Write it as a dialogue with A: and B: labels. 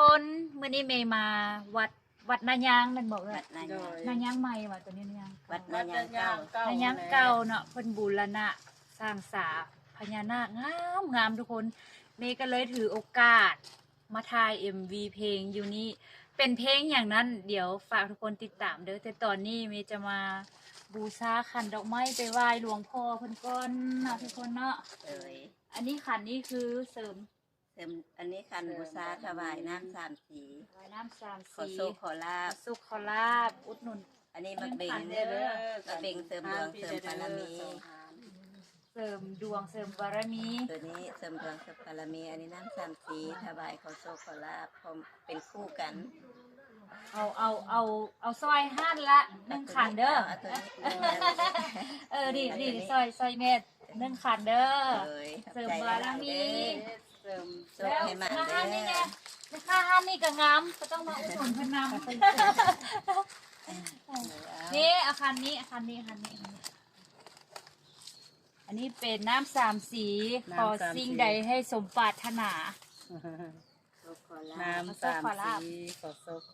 A: คนมื้อนี้เมย์มาวัดนายางมันบอกเลย
B: วัดนายาง
A: นายางใหม่ว่ะตัวนี้นายาง
B: วัดนายางเก่าน
A: ายางเก่าเนาะเพิ่นบูรณะสร้างศาลพญานาคงามทุกคนเมย์ก็เลยถือโอกาสมาถ่าย MV เพลงอยู่นี่เป็นเพลงอย่างนั้นเดี๋ยวฝากทุกคนติดตามเด้อแต่ตอนนี้เมย์จะมาบูชาขันดอกไม้ไปไหว้หลวงพ่อเพิ่นก่อนเนาะทุกคนเนาะ
B: เอ่ย
A: อันนี้ขันนี้คือเสริม
B: เสริมอันนี้คันบูชาถวายน้ำสามสี
A: ถวายน้ำสาม
B: ขอ
A: สี
B: โชคขอลาบ
A: สุขขอลาบอุดหนุน
B: อันนี้มักเบ่ง
A: เด้อ
B: มักเบ่งเสริมดวงเสริมบารมี
A: เสริมดวงเสริมบารมี
B: ตัวนี้เสริมดวงเสริมบารมี อันนี้น้ำสามสีถวายขอโชคขอลาบพร้อมเป็นคู่กัน
A: เอาซอยห้านละหนึ่งขันเด้อ
B: เอาตัวนี้
A: ดิซอยเม็ดหนึ่งขันเด้อ
B: เอ่ย
A: เสริมบารมี
B: เสริมโชค
A: แล้ว
B: ให้มัน
A: มา
B: เด้
A: ห้านนี่ไง
B: อ
A: ค่าห้านนี่ก็งามก็ต้องมาอุดหนุนเพิ่นนำนี่อาคารนี้อันนี้เป็นน้ำสามสีขอสิ่งใดให้สมปรารถนา
B: โชคขอลาบ
C: น้ำสามสีขอโชค